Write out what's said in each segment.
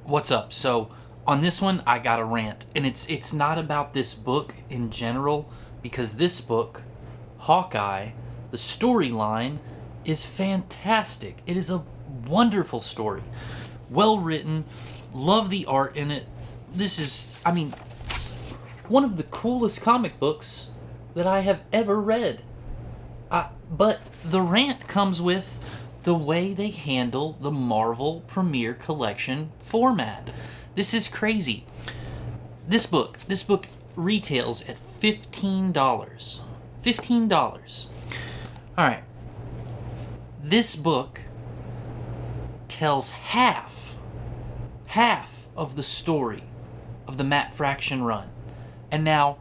What's up? So on this one, I got a rant, and it's not about this book in general, because this book, Hawkeye, the storyline is fantastic. It is a wonderful story, well written. Love the art in it. This is, one of the coolest comic books that I have ever read. But the rant comes with the way they handle the Marvel Premiere Collection format. This is crazy. This book retails at $15. $15. Alright. This book tells half of the story of the Matt Fraction run. And now,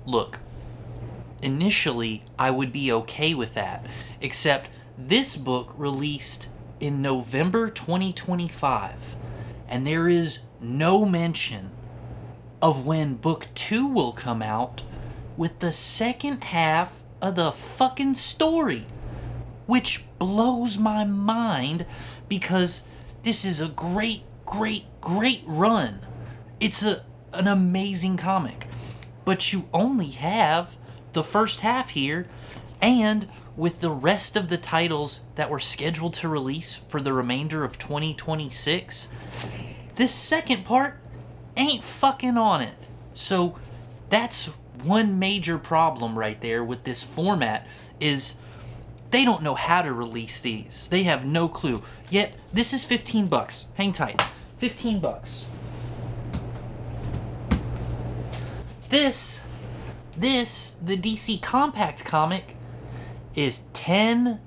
look, initially I would be okay with that, except this book released in November 2025, and there is no mention of when book 2 will come out with the second half of the fucking story, which blows my mind because this is a great run. It's an amazing comic, but you only have the first half here, and with the rest of the titles that were scheduled to release for the remainder of 2026, this second part ain't fucking on it. So that's one major problem right there with this format, is they don't know how to release these. They have no clue. Yet this is $15. Hang tight. $15. This, the DC Compact comic, is $10.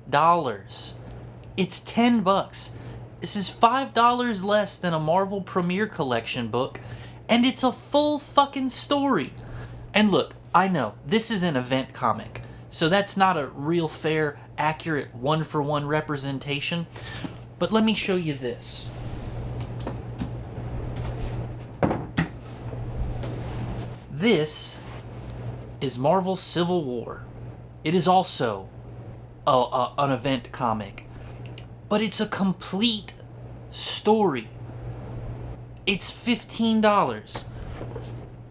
It's $10. This is $5 less than a Marvel Premiere Collection book, and it's a full fucking story. And look, I know, this is an event comic, so that's not a real fair, accurate, one-for-one representation, but let me show you this. This is Marvel's Civil War. It is also an event comic, but it's a complete story. It's $15.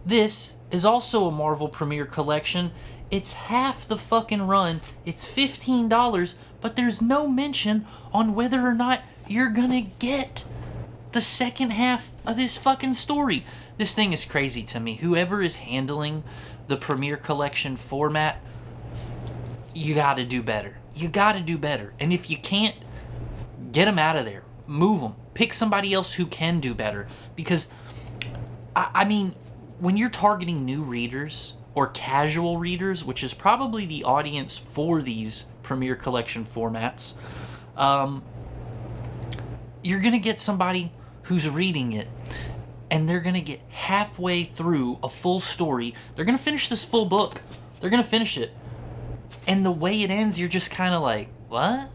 This is also a Marvel Premiere Collection. It's half the fucking run. It's $15, but there's no mention on whether or not you're gonna get the second half of this fucking story. This thing is crazy to me. Whoever is handling the Premiere Collection format, you gotta do better. You gotta do better. And if you can't, get them out of there. Move them. Pick somebody else who can do better. Because, when you're targeting new readers or casual readers, which is probably the audience for these Premiere Collection formats, you're going to get somebody who's reading it, and they're going to get halfway through a full story. They're going to finish this full book. They're going to finish it. And the way it ends, you're just kind of like, what?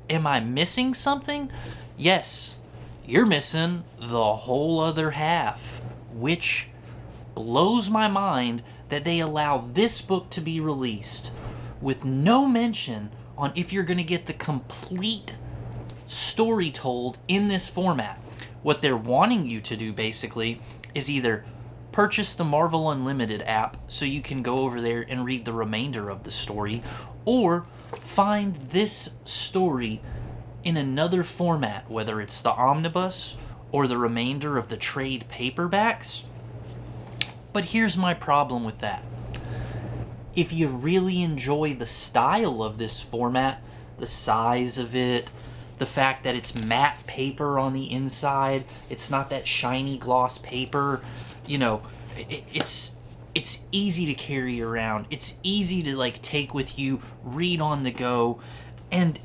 Am I missing something? Yes, you're missing the whole other half, which blows my mind that they allow this book to be released with no mention on if you're going to get the complete story told in this format. What they're wanting you to do, basically, is either purchase the Marvel Unlimited app so you can go over there and read the remainder of the story, or find this story in another format, whether it's the omnibus or the remainder of the trade paperbacks. But here's my problem with that. If you really enjoy the style of this format, the size of it, the fact that it's matte paper on the inside, it's not that shiny gloss paper, it's easy to carry around. It's easy to take with you, read on the go, and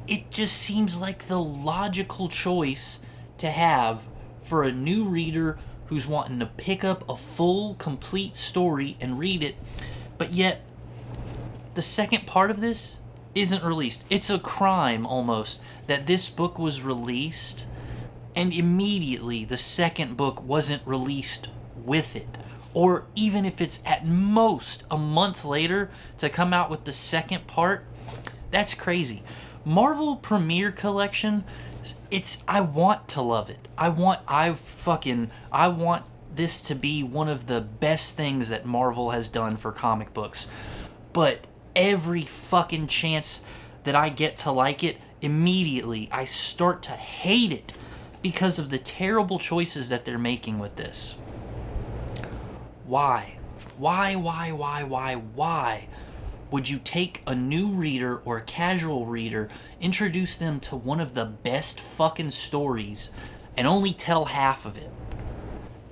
it just seems like the logical choice to have for a new reader who's wanting to pick up a full, complete story and read it, but yet the second part of this isn't released. It's a crime, almost, that this book was released and immediately the second book wasn't released with it. Or even if it's at most a month later to come out with the second part, that's crazy. Marvel Premiere Collection I want to love it. I want this to be one of the best things that Marvel has done for comic books. But every fucking chance that I get to like it, immediately I start to hate it because of the terrible choices that they're making with this. Why? Why would you take a new reader or a casual reader, introduce them to one of the best fucking stories, and only tell half of it?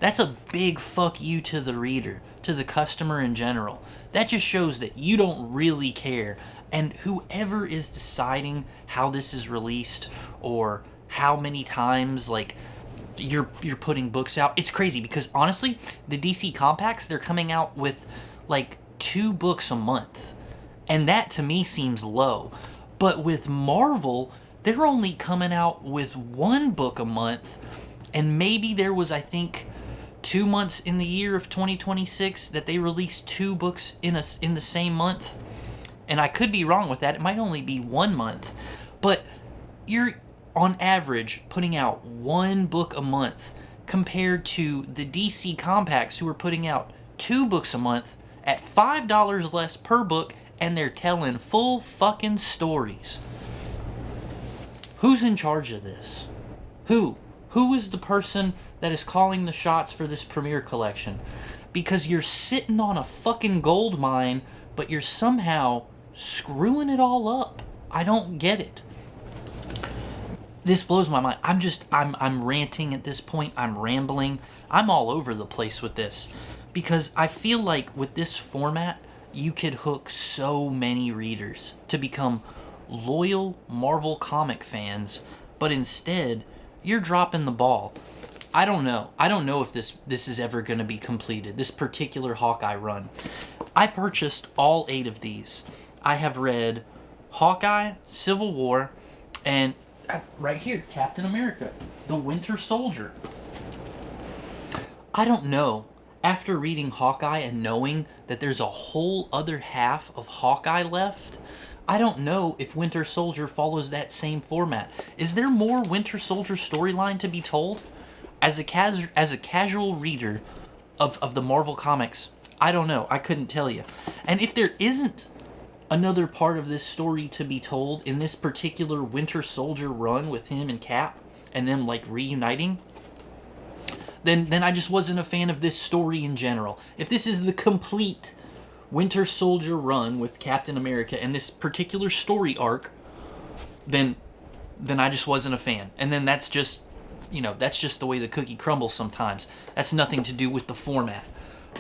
That's a big fuck you to the reader, to the customer in general. That just shows that you don't really care. And whoever is deciding how this is released or how many times, like, you're putting books out, it's crazy because honestly, the DC Compacts, they're coming out with like 2 books a month. And that to me seems low. But with Marvel, they're only coming out with 1 book a month. And maybe there was, I think, 2 months in the year of 2026 that they released 2 books in the same month. And I could be wrong with that. It might only be 1 month. But you're, on average, putting out 1 book a month compared to the DC Compacts, who are putting out 2 books a month at $5 less per book, and they're telling full fucking stories. Who's in charge of this? Who is the person that is calling the shots for this premiere collection? Because you're sitting on a fucking gold mine, but you're somehow screwing it all up. I don't get it. This blows my mind. I'm ranting at this point. I'm rambling. I'm all over the place with this. Because I feel like with this format, you could hook so many readers to become loyal Marvel comic fans, but instead, you're dropping the ball. I don't know. I don't know if this is ever going to be completed, this particular Hawkeye run. I purchased all 8 of these. I have read Hawkeye, Civil War, and right here, Captain America, the Winter Soldier. I don't know. After reading Hawkeye and knowing that there's a whole other half of Hawkeye left, I don't know if Winter Soldier follows that same format. Is there more Winter Soldier storyline to be told? As a casual reader of the Marvel Comics, I don't know. I couldn't tell you. And if there isn't another part of this story to be told in this particular Winter Soldier run with him and Cap and them like reuniting, then I just wasn't a fan of this story in general. If this is the complete Winter Soldier run with Captain America and this particular story arc, then I just wasn't a fan. And then that's just the way the cookie crumbles sometimes. That's nothing to do with the format.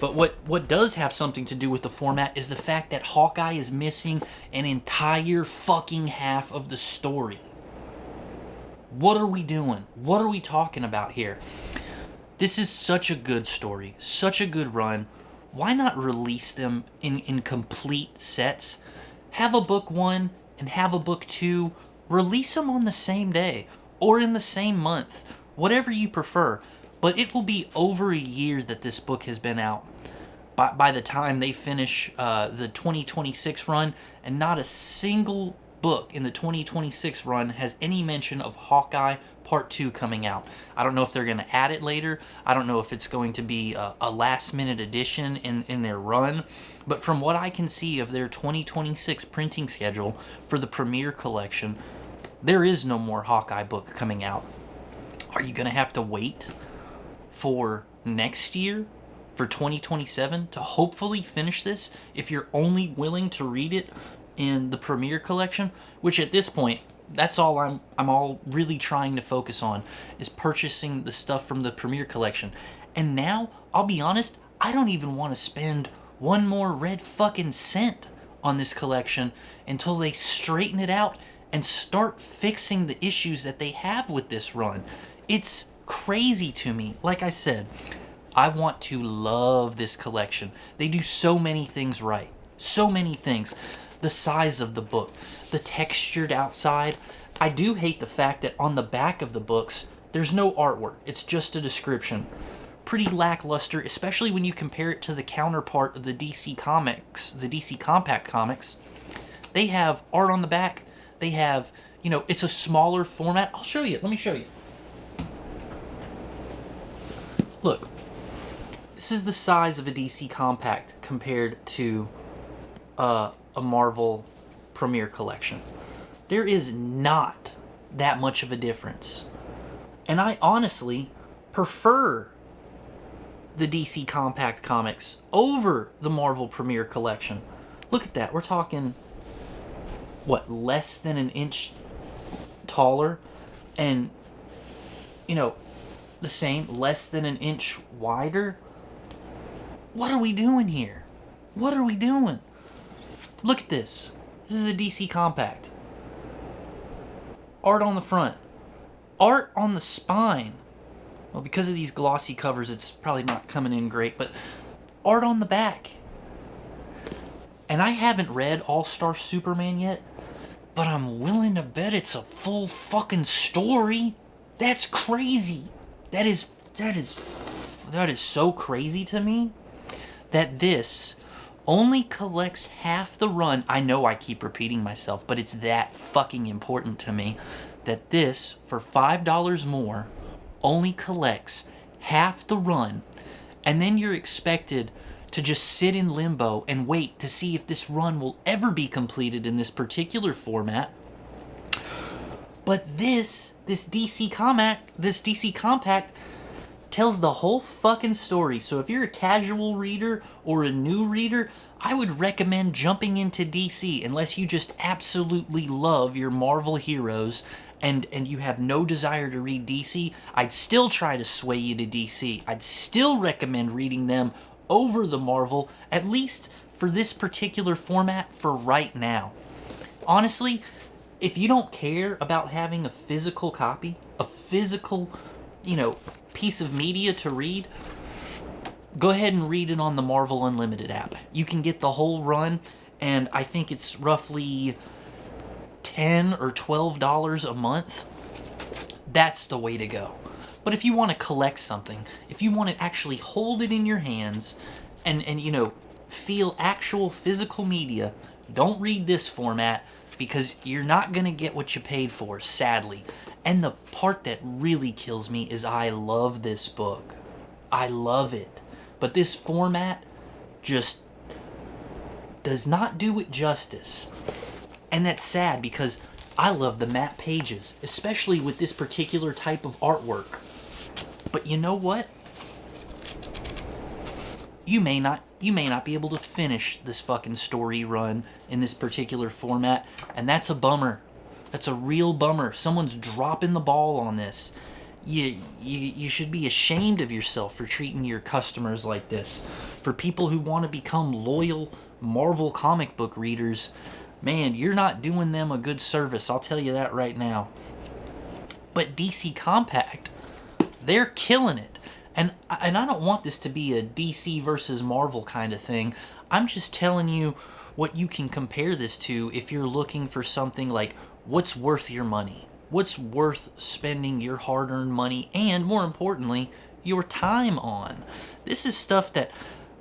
But what does have something to do with the format is the fact that Hawkeye is missing an entire fucking half of the story. What are we doing? What are we talking about here? This is such a good story, such a good run. Why not release them in complete sets? Have a book 1 and have a book 2. Release them on the same day or in the same month, whatever you prefer. But it will be over a year that this book has been out by the time they finish the 2026 run, and not a single book in the 2026 run has any mention of Hawkeye Part 2 coming out. I don't know if they're going to add it later. I don't know if it's going to be a last-minute addition in their run. But from what I can see of their 2026 printing schedule for the Premiere Collection, there is no more Hawkeye book coming out. Are you going to have to wait for next year, for 2027, to hopefully finish this if you're only willing to read it in the Premiere Collection? Which at this point, that's all I'm all really trying to focus on, is purchasing the stuff from the Premiere Collection. And now, I'll be honest, I don't even want to spend one more red fucking cent on this collection until they straighten it out and start fixing the issues that they have with this run. It's crazy to me. Like I said, I want to love this collection. They do so many things right. So many things. The size of the book, the textured outside. I do hate the fact that on the back of the books, there's no artwork. It's just a description. Pretty lackluster, especially when you compare it to the counterpart of the DC Comics, the DC Compact Comics. They have art on the back. They have You know, it's a smaller format. I'll show you. Let me show you. Look, this is the size of a DC Compact compared to a Marvel Premier Collection. There is not that much of a difference. And I honestly prefer the DC Compact comics over the Marvel Premier Collection. Look at that. We're talking, what, less than an inch taller? And, you know, the same, less than an inch wider? What are we doing here? What are we doing? Look at this. This is a DC Compact. Art on the front. Art on the spine. Well, because of these glossy covers, it's probably not coming in great, but art on the back. And I haven't read All-Star Superman yet, but I'm willing to bet it's a full fucking story. That's crazy. That is so crazy to me that this only collects half the run. I know I keep repeating myself, but it's that fucking important to me that this, for $5 more, only collects half the run, and then you're expected to just sit in limbo and wait to see if this run will ever be completed in this particular format. But this DC Compact tells the whole fucking story. So if you're a casual reader or a new reader, I would recommend jumping into DC unless you just absolutely love your Marvel heroes and you have no desire to read DC. I'd still try to sway you to DC. I'd still recommend reading them over the Marvel, at least for this particular format for right now. Honestly, if you don't care about having a physical copy, a physical, piece of media to read, go ahead and read it on the Marvel Unlimited app. You can get the whole run, and I think it's roughly $10 or $12 a month. That's the way to go. But if you want to collect something, if you want to actually hold it in your hands and feel actual physical media, don't read this format, because you're not going to get what you paid for, sadly. And the part that really kills me is I love this book. I love it. But this format just does not do it justice. And that's sad, because I love the matte pages, especially with this particular type of artwork. But you know what? You may not be able to finish this fucking story run in this particular format, and that's a bummer. That's a real bummer. Someone's dropping the ball on this. You should be ashamed of yourself for treating your customers like this. For people who want to become loyal Marvel comic book readers, man, you're not doing them a good service. I'll tell you that right now. But DC Compact, they're killing it. And I don't want this to be a DC versus Marvel kind of thing. I'm just telling you what you can compare this to if you're looking for something like what's worth your money. What's worth spending your hard-earned money and, more importantly, your time on. This is stuff that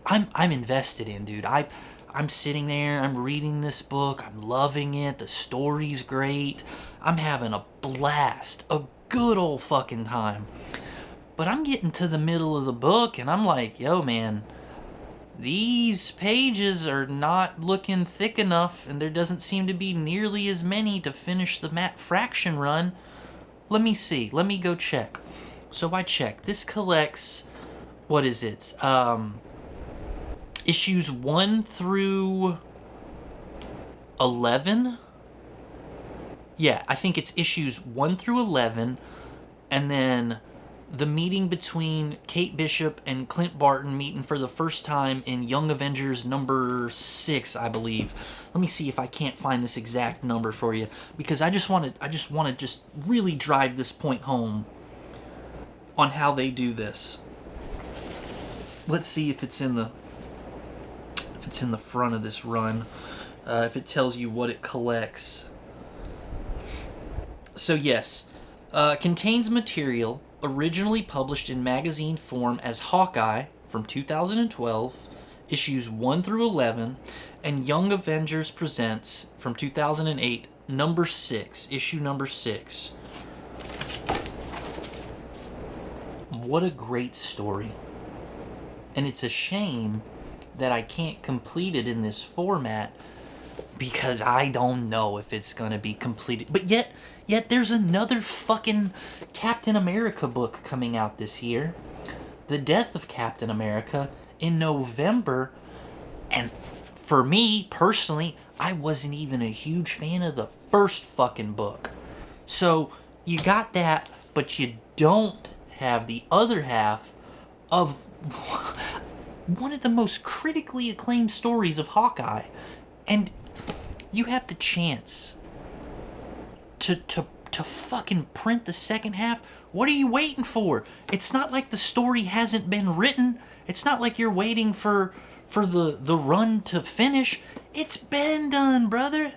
I'm invested in, dude. I'm sitting there, I'm reading this book, I'm loving it, the story's great, I'm having a blast, a good old fucking time. But I'm getting to the middle of the book, and I'm like, yo, man, these pages are not looking thick enough, and there doesn't seem to be nearly as many to finish the Matt Fraction run. Let me see. Let me go check. So I check. This collects, what is it? Issues 1 through 11? Yeah, I think it's issues 1 through 11, and then the meeting between Kate Bishop and Clint Barton meeting for the first time in Young Avengers number 6, I believe. Let me see if I can't find this exact number for you, because I just want to really drive this point home on how they do this. Let's see if it's in the front of this run, if it tells you what it collects. So yes, contains material originally published in magazine form as Hawkeye from 2012, issues 1 through 11, and Young Avengers Presents from 2008, number 6, issue number 6. What a great story. And it's a shame that I can't complete it in this format because I don't know if it's going to be completed. But yet there's another fucking Captain America book coming out this year. The Death of Captain America in November. And for me, personally, I wasn't even a huge fan of the first fucking book. So you got that, but you don't have the other half of one of the most critically acclaimed stories of Hawkeye. And you have the chance to fucking print the second half. What are you waiting for? It's not like the story hasn't been written. It's not like you're waiting for the run to finish. It's been done, brother.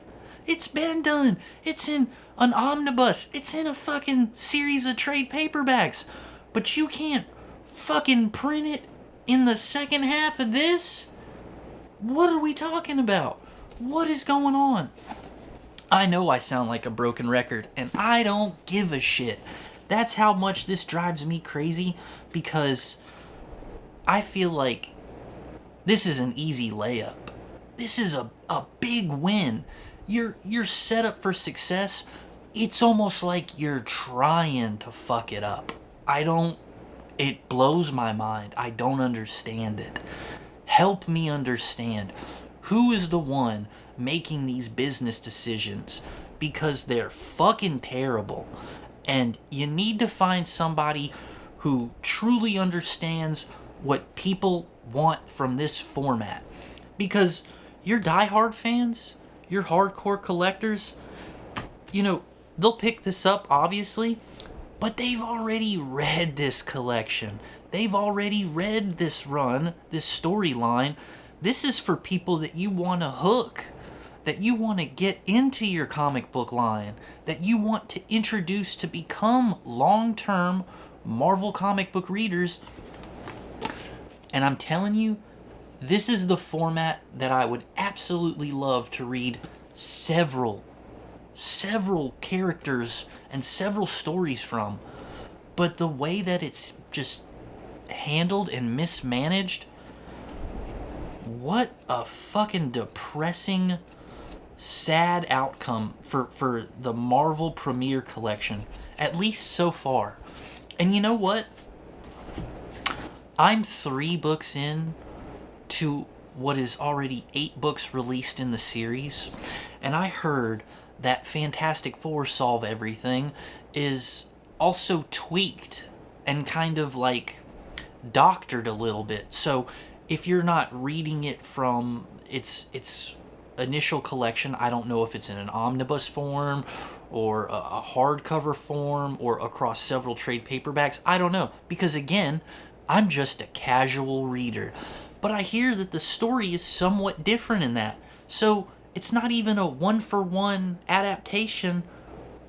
It's been done. It's in an omnibus. It's in a fucking series of trade paperbacks. But you can't fucking print it in the second half of this? What are we talking about? What is going on? I know I sound like a broken record, and I don't give a shit. That's how much this drives me crazy, because I feel like this is an easy layup. This is a big win. You're set up for success. It's almost like you're trying to fuck it up. It blows my mind. I don't understand it. Help me understand. Who is the one making these business decisions? Because they're fucking terrible. And you need to find somebody who truly understands what people want from this format. Because your diehard fans, your hardcore collectors, they'll pick this up, obviously, but they've already read this collection. They've already read this run, this storyline. This is for people that you want to hook, that you want to get into your comic book line, that you want to introduce to become long-term Marvel comic book readers. And I'm telling you, this is the format that I would absolutely love to read several characters and several stories from. But the way that it's just handled and mismanaged, what a fucking depressing, sad outcome for the Marvel Premiere Collection, at least so far. And you know what? I'm 3 books in to what is already 8 books released in the series, and I heard that Fantastic Four Solve Everything is also tweaked and kind of like doctored a little bit. So if you're not reading it from its initial collection, I don't know if it's in an omnibus form or a hardcover form or across several trade paperbacks. I don't know, because again, I'm just a casual reader. But I hear that the story is somewhat different in that. So it's not even a one-for-one adaptation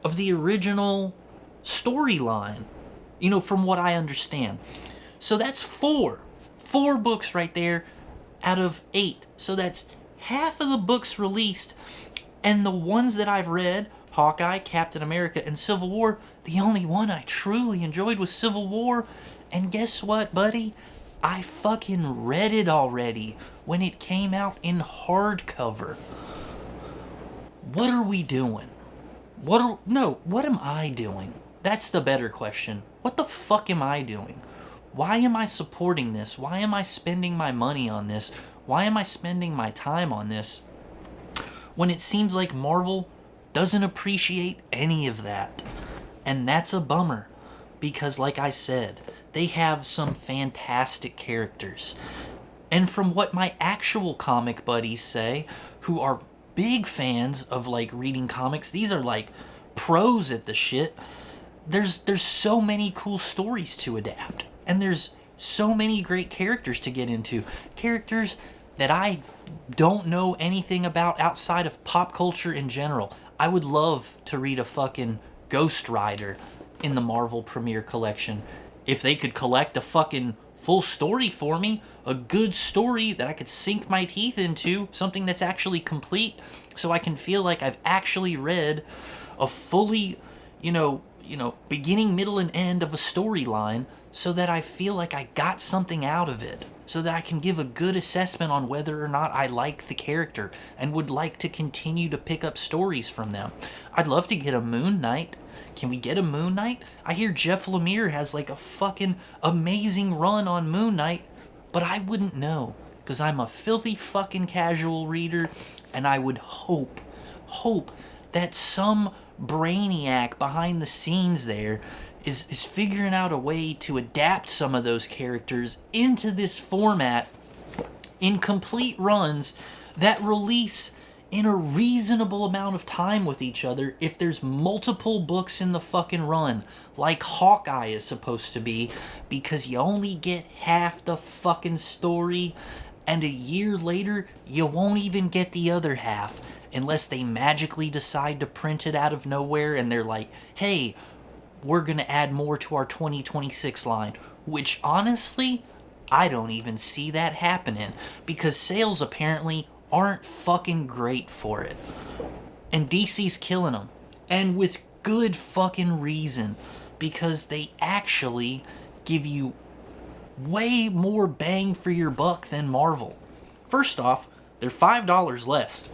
of the original storyline, from what I understand. So that's 4 books right there out of 8. So that's half of the books released, and the ones that I've read, Hawkeye, Captain America, and Civil War, the only one I truly enjoyed was Civil War. And guess what, buddy? I fucking read it already when it came out in hardcover. What are we doing? What am I doing? That's the better question. What the fuck am I doing? Why am I supporting this? Why am I spending my money on this? Why am I spending my time on this when it seems like Marvel doesn't appreciate any of that? And that's a bummer, because like I said, they have some fantastic characters. And from what my actual comic buddies say, who are big fans of like reading comics, these are like pros at the shit. There's so many cool stories to adapt, and there's so many great characters to get into. Characters that I don't know anything about outside of pop culture in general. I would love to read a fucking Ghost Rider in the Marvel Premiere Collection. If they could collect a fucking full story for me, a good story that I could sink my teeth into, something that's actually complete, so I can feel like I've actually read a fully, beginning, middle, and end of a storyline, so that I feel like I got something out of it, so that I can give a good assessment on whether or not I like the character and would like to continue to pick up stories from them. I'd love to get a Moon Knight. Can we get a Moon Knight? I hear Jeff Lemire has like a fucking amazing run on Moon Knight, but I wouldn't know, because I'm a filthy fucking casual reader, and I would hope that some brainiac behind the scenes there is figuring out a way to adapt some of those characters into this format in complete runs that release in a reasonable amount of time with each other if there's multiple books in the fucking run, like Hawkeye is supposed to be, because you only get half the fucking story, and a year later you won't even get the other half unless they magically decide to print it out of nowhere and they're like, hey, we're gonna add more to our 2026 line, which honestly, I don't even see that happening, because sales apparently aren't fucking great for it. And DC's killing them. And with good fucking reason, because they actually give you way more bang for your buck than Marvel. First off, they're $5 less.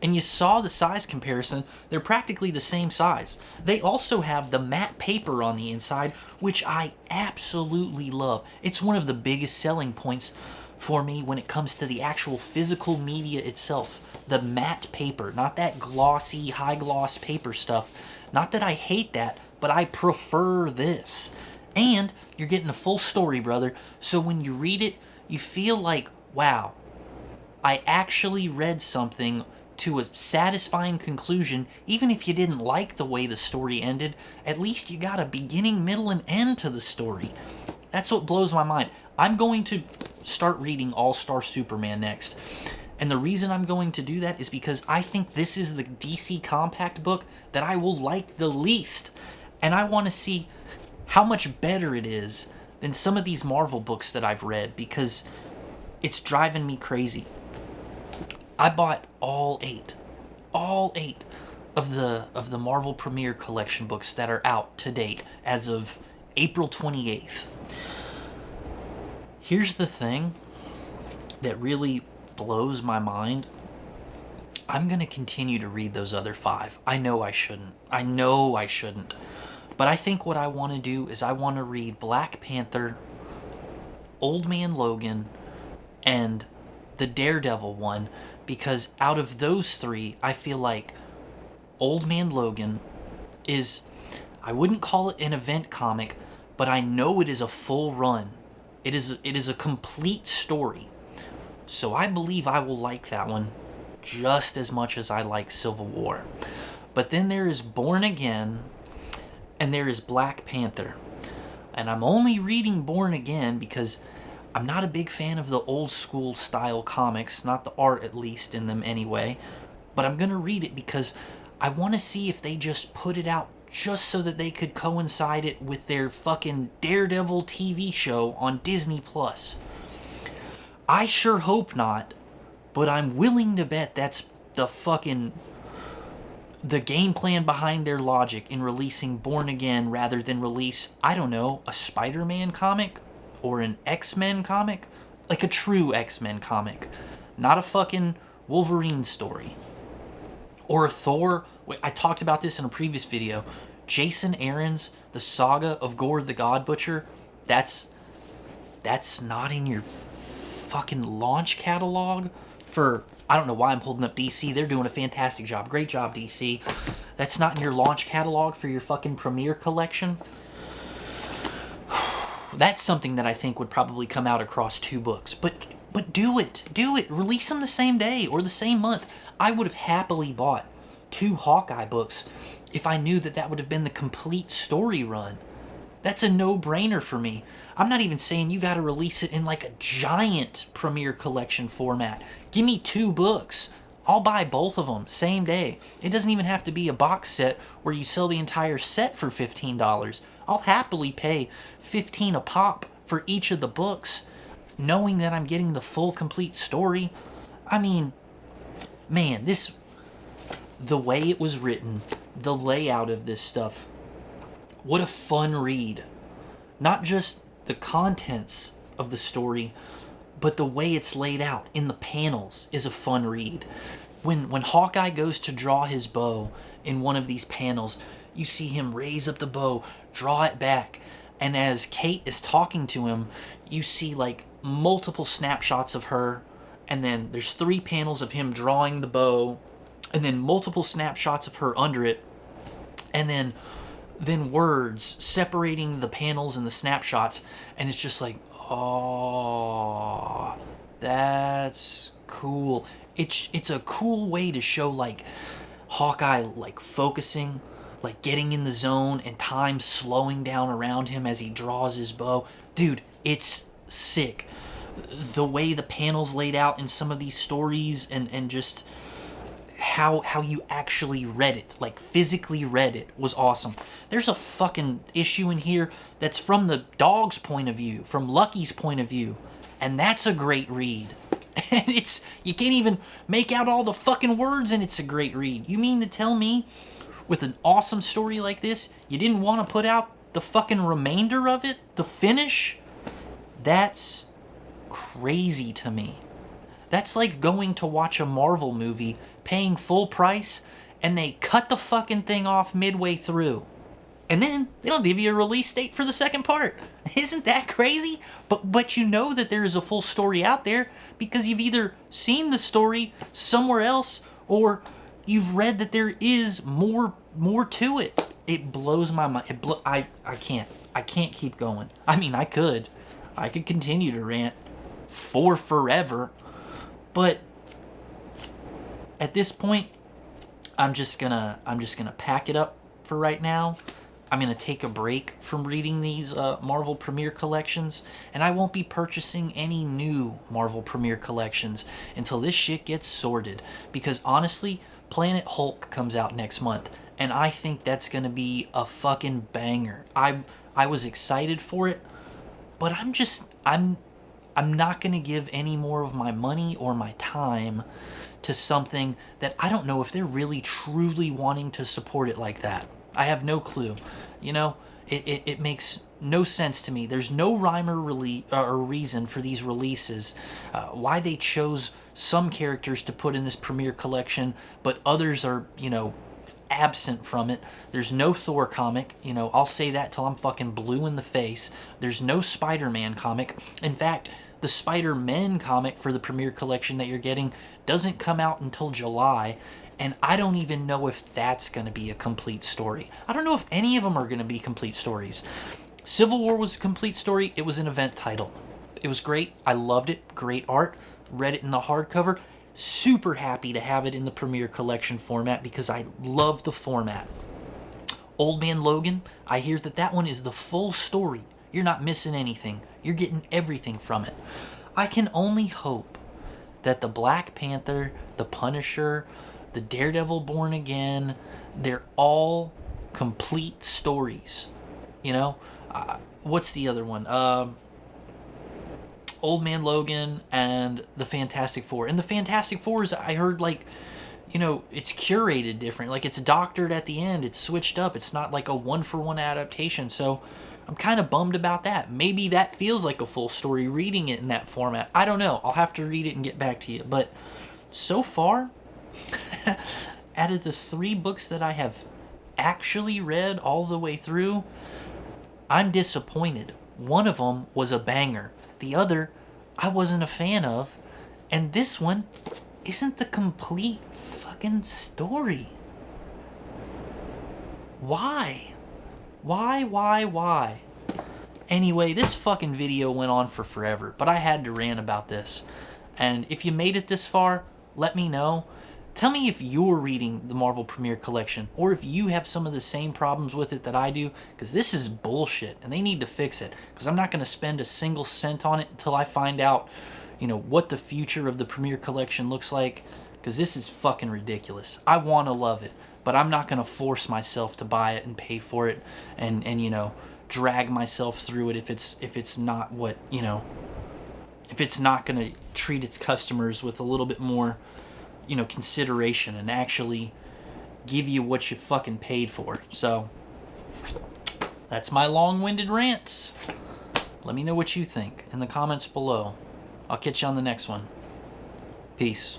And you saw the size comparison, they're practically the same size. They also have the matte paper on the inside, which I absolutely love. It's one of the biggest selling points for me when it comes to the actual physical media itself. The matte paper, not that glossy, high gloss paper stuff. Not that I hate that, but I prefer this. And you're getting a full story, brother. So when you read it, you feel like, wow, I actually read something to a satisfying conclusion. Even if you didn't like the way the story ended, at least you got a beginning, middle, and end to the story. That's what blows my mind. I'm going to start reading All-Star Superman next. And the reason I'm going to do that is because I think this is the DC Compact book that I will like the least. And I want to see how much better it is than some of these Marvel books that I've read, because it's driving me crazy. I bought all eight of the Marvel Premiere Collection books that are out to date as of April 28th. Here's the thing that really blows my mind. I'm going to continue to read those other 5. I know I shouldn't. But I think what I want to do is I want to read Black Panther, Old Man Logan, and the Daredevil one, because out of those 3, I feel like Old Man Logan is, I wouldn't call it an event comic, but I know it is a full run. It is a complete story. So I believe I will like that one just as much as I like Civil War. But then there is Born Again, and there is Black Panther. And I'm only reading Born Again because I'm not a big fan of the old school style comics, not the art at least in them anyway. But I'm going to read it because I want to see if they just put it out just so that they could coincide it with their fucking Daredevil TV show on Disney+. I sure hope not, but I'm willing to bet that's the game plan behind their logic in releasing Born Again rather than release, I don't know, a Spider-Man comic or an X-Men comic, like a true X-Men comic, not a fucking Wolverine story. Or a Thor. Wait, I talked about this in a previous video. Jason Aaron's The Saga of Gore the God Butcher. That's not in your fucking launch catalog for, I don't know why I'm holding up DC. They're doing a fantastic job. Great job, DC. That's not in your launch catalog for your fucking Premiere collection. That's something that I think would probably come out across 2 books. But do it. Do it. Release them the same day or the same month. I would have happily bought 2 Hawkeye books if I knew that that would have been the complete story run. That's a no-brainer for me. I'm not even saying you got to release it in like a giant Premiere Collection format. Give me 2 books. I'll buy both of them same day. It doesn't even have to be a box set where you sell the entire set for $15. I'll happily pay $15 a pop for each of the books, knowing that I'm getting the full complete story. I mean, man, the way it was written, the layout of this stuff, what a fun read. Not just the contents of the story, but the way it's laid out in the panels is a fun read. When Hawkeye goes to draw his bow in one of these panels, you see him raise up the bow, draw it back, and as Kate is talking to him, you see like multiple snapshots of her, and then there's 3 panels of him drawing the bow, and then multiple snapshots of her under it, and then words separating the panels and the snapshots, and it's just like, oh, that's cool. It's a cool way to show like Hawkeye like focusing, like getting in the zone, and time slowing down around him as he draws his bow. Dude, it's sick. The way the panels laid out in some of these stories, and just how you actually read it, like physically read it, was awesome. There's a fucking issue in here that's from the dog's point of view, from Lucky's point of view, and that's a great read. And you can't even make out all the fucking words, and it's a great read. You mean to tell me, with an awesome story like this, you didn't want to put out the fucking remainder of it, the finish? That's crazy to me. That's like going to watch a Marvel movie, paying full price, and they cut the fucking thing off midway through. And then they don't give you a release date for the second part. Isn't that crazy? But you know that there is a full story out there because you've either seen the story somewhere else or you've read that there is more to it. It blows my mind. I can't keep going. I mean, I could continue to rant for forever, but at this point, I'm just gonna pack it up for right now. I'm gonna take a break from reading these Marvel Premiere Collections, and I won't be purchasing any new Marvel Premiere Collections until this shit gets sorted. Because honestly, Planet Hulk comes out next month, and I think that's gonna be a fucking banger. I was excited for it, but I'm not gonna give any more of my money or my time to something that I don't know if they're really truly wanting to support it like that. I have no clue. You know, it makes no sense to me. There's no rhyme or reason for these releases. Why they chose some characters to put in this premiere collection, but others are, absent from it. There's no Thor comic. I'll say that till I'm fucking blue in the face. There's no Spider-Man comic. In fact, the Spider-Man comic for the premiere collection that you're getting doesn't come out until July, and I don't even know if that's going to be a complete story. I don't know if any of them are going to be complete stories. Civil War was a complete story. It was an event title. It was great. I loved it. Great art. Read it in the hardcover. Super happy to have it in the premiere collection format because I love the format. Old Man Logan, I hear that one is the full story. You're not missing anything. You're getting everything from it. I can only hope that the Black Panther, the Punisher, the Daredevil Born Again, they're all complete stories. What's the other one? Old Man Logan and the Fantastic Four. And the Fantastic Four is, I heard, it's curated different. Like, it's doctored at the end. It's switched up. It's not like a one-for-one adaptation. So I'm kind of bummed about that. Maybe that feels like a full story reading it in that format. I don't know. I'll have to read it and get back to you. But so far, out of the 3 books that I have actually read all the way through, I'm disappointed. One of them was a banger. The other, I wasn't a fan of. And this one isn't the complete fucking story. Why? Why? Anyway, this fucking video went on for forever, but I had to rant about this. And if you made it this far, let me know. Tell me if you're reading the Marvel Premiere Collection, or if you have some of the same problems with it that I do, because this is bullshit, and they need to fix it, because I'm not going to spend a single cent on it until I find out, what the future of the Premiere Collection looks like, because this is fucking ridiculous. I want to love it, but I'm not going to force myself to buy it and pay for it, and drag myself through it if it's not what, you know, if it's not going to treat its customers with a little bit more, you know, consideration and actually give you what you fucking paid for. So that's my long-winded rant. Let me know what you think in the comments below. I'll catch you on the next one. Peace.